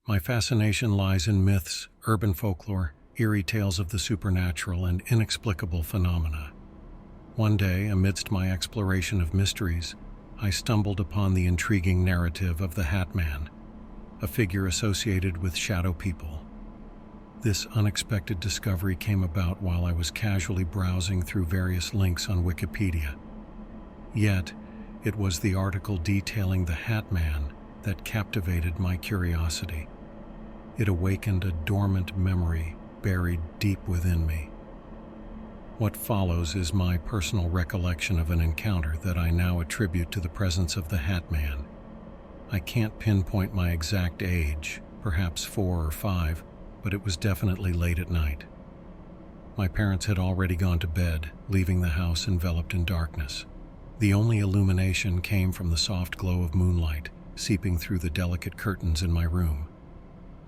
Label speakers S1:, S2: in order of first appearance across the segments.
S1: My fascination lies in myths, urban folklore, eerie tales of the supernatural, and inexplicable phenomena. One day, amidst my exploration of mysteries, I stumbled upon the intriguing narrative of the Hat Man, a figure associated with shadow people. This unexpected discovery came about while I was casually browsing through various links on Wikipedia. Yet, it was the article detailing the Hat Man that captivated my curiosity. It awakened a dormant memory buried deep within me. What follows is my personal recollection of an encounter that I now attribute to the presence of the Hat Man. I can't pinpoint my exact age, perhaps 4 or 5, but it was definitely late at night. My parents had already gone to bed, leaving the house enveloped in darkness. The only illumination came from the soft glow of moonlight seeping through the delicate curtains in my room.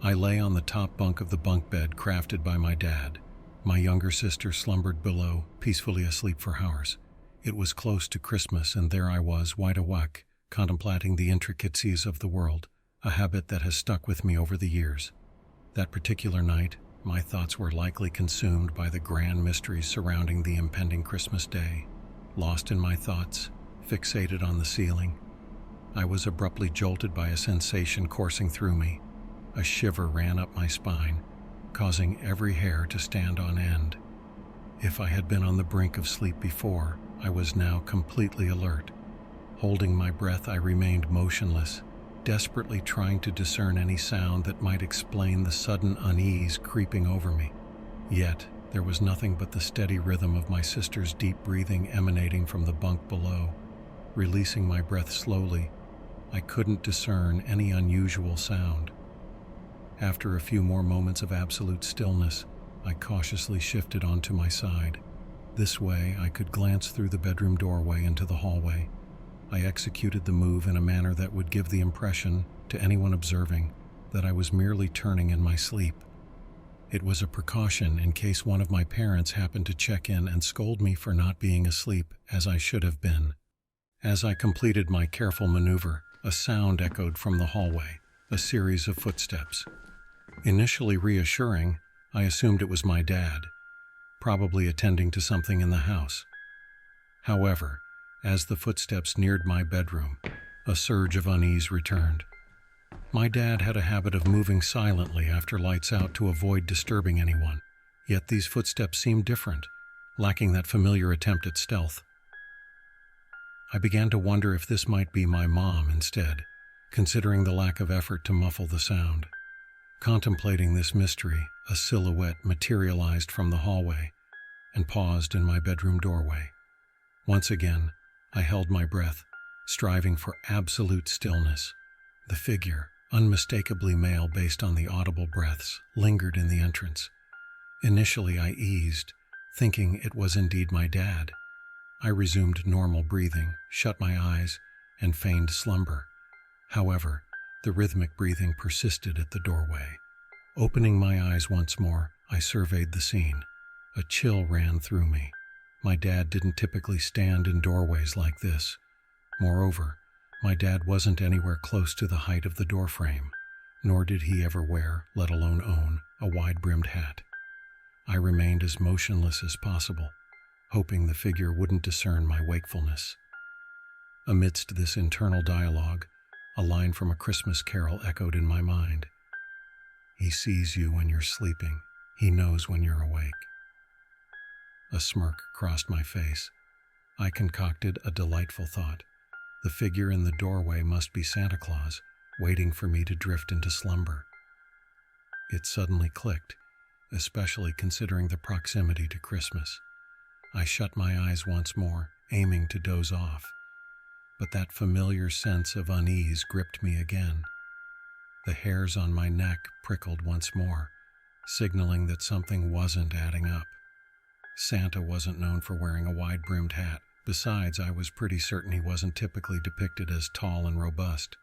S1: I lay on the top bunk of the bunk bed crafted by my dad. My younger sister slumbered below, peacefully asleep for hours. It was close to Christmas, and there I was, wide awake, contemplating the intricacies of the world, a habit that has stuck with me over the years. That particular night, my thoughts were likely consumed by the grand mysteries surrounding the impending Christmas day. Lost in my thoughts, fixated on the ceiling, I was abruptly jolted by a sensation coursing through me. A shiver ran up my spine, causing every hair to stand on end. If I had been on the brink of sleep before, I was now completely alert. Holding my breath, I remained motionless, desperately trying to discern any sound that might explain the sudden unease creeping over me. Yet, there was nothing but the steady rhythm of my sister's deep breathing emanating from the bunk below. Releasing my breath slowly, I couldn't discern any unusual sound. After a few more moments of absolute stillness, I cautiously shifted onto my side. This way, I could glance through the bedroom doorway into the hallway. I executed the move in a manner that would give the impression, to anyone observing, that I was merely turning in my sleep. It was a precaution in case one of my parents happened to check in and scold me for not being asleep, as I should have been. As I completed my careful maneuver, a sound echoed from the hallway, a series of footsteps. Initially reassuring, I assumed it was my dad, probably attending to something in the house. However, as the footsteps neared my bedroom, a surge of unease returned. My dad had a habit of moving silently after lights out to avoid disturbing anyone, yet these footsteps seemed different, lacking that familiar attempt at stealth. I began to wonder if this might be my mom instead, considering the lack of effort to muffle the sound. Contemplating this mystery, a silhouette materialized from the hallway and paused in my bedroom doorway. Once again, I held my breath, striving for absolute stillness. The figure, unmistakably male based on the audible breaths, lingered in the entrance. Initially, I eased, thinking it was indeed my dad. I resumed normal breathing, shut my eyes, and feigned slumber. However, the rhythmic breathing persisted at the doorway. Opening my eyes once more, I surveyed the scene. A chill ran through me. My dad didn't typically stand in doorways like this. Moreover, my dad wasn't anywhere close to the height of the doorframe, nor did he ever wear, let alone own, a wide-brimmed hat. I remained as motionless as possible, hoping the figure wouldn't discern my wakefulness. Amidst this internal dialogue, a line from a Christmas carol echoed in my mind. "He sees you when you're sleeping. He knows when you're awake." A smirk crossed my face. I concocted a delightful thought. The figure in the doorway must be Santa Claus, waiting for me to drift into slumber. It suddenly clicked, especially considering the proximity to Christmas. I shut my eyes once more, aiming to doze off. But that familiar sense of unease gripped me again. The hairs on my neck prickled once more, signaling that something wasn't adding up. Santa wasn't known for wearing a wide-brimmed hat. Besides, I was pretty certain he wasn't typically depicted as tall and robust.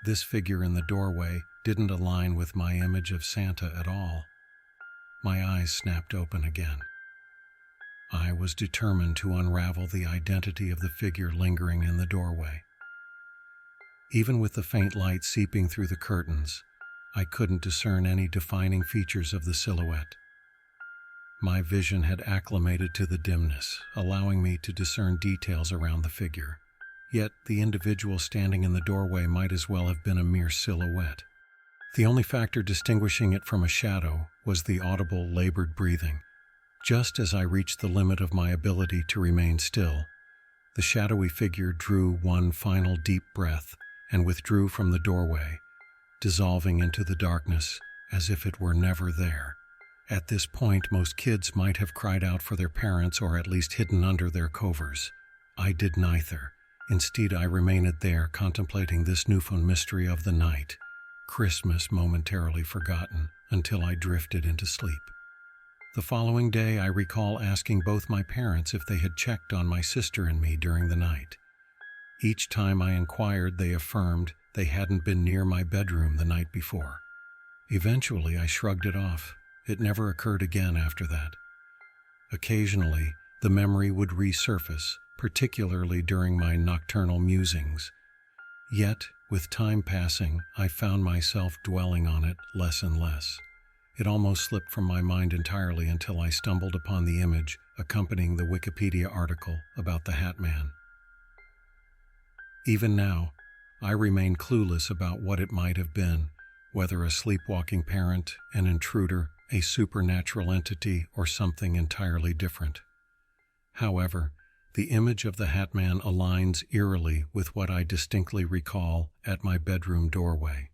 S1: This figure in the doorway didn't align with my image of Santa at all. My eyes snapped open again. I was determined to unravel the identity of the figure lingering in the doorway. Even with the faint light seeping through the curtains, I couldn't discern any defining features of the silhouette. My vision had acclimated to the dimness, allowing me to discern details around the figure. Yet the individual standing in the doorway might as well have been a mere silhouette. The only factor distinguishing it from a shadow was the audible, labored breathing. Just as I reached the limit of my ability to remain still, the shadowy figure drew one final deep breath and withdrew from the doorway, dissolving into the darkness as if it were never there. At this point, most kids might have cried out for their parents or at least hidden under their covers. I did neither. Instead, I remained there contemplating this newfound mystery of the night, Christmas momentarily forgotten until I drifted into sleep. The following day, I recall asking both my parents if they had checked on my sister and me during the night. Each time I inquired, they affirmed they hadn't been near my bedroom the night before. Eventually, I shrugged it off. It never occurred again after that. Occasionally, the memory would resurface, particularly during my nocturnal musings. Yet, with time passing, I found myself dwelling on it less and less. It almost slipped from my mind entirely until I stumbled upon the image accompanying the Wikipedia article about the Hat Man. Even now, I remain clueless about what it might have been, whether a sleepwalking parent, an intruder, a supernatural entity, or something entirely different. However, the image of the Hat Man aligns eerily with what I distinctly recall at my bedroom doorway.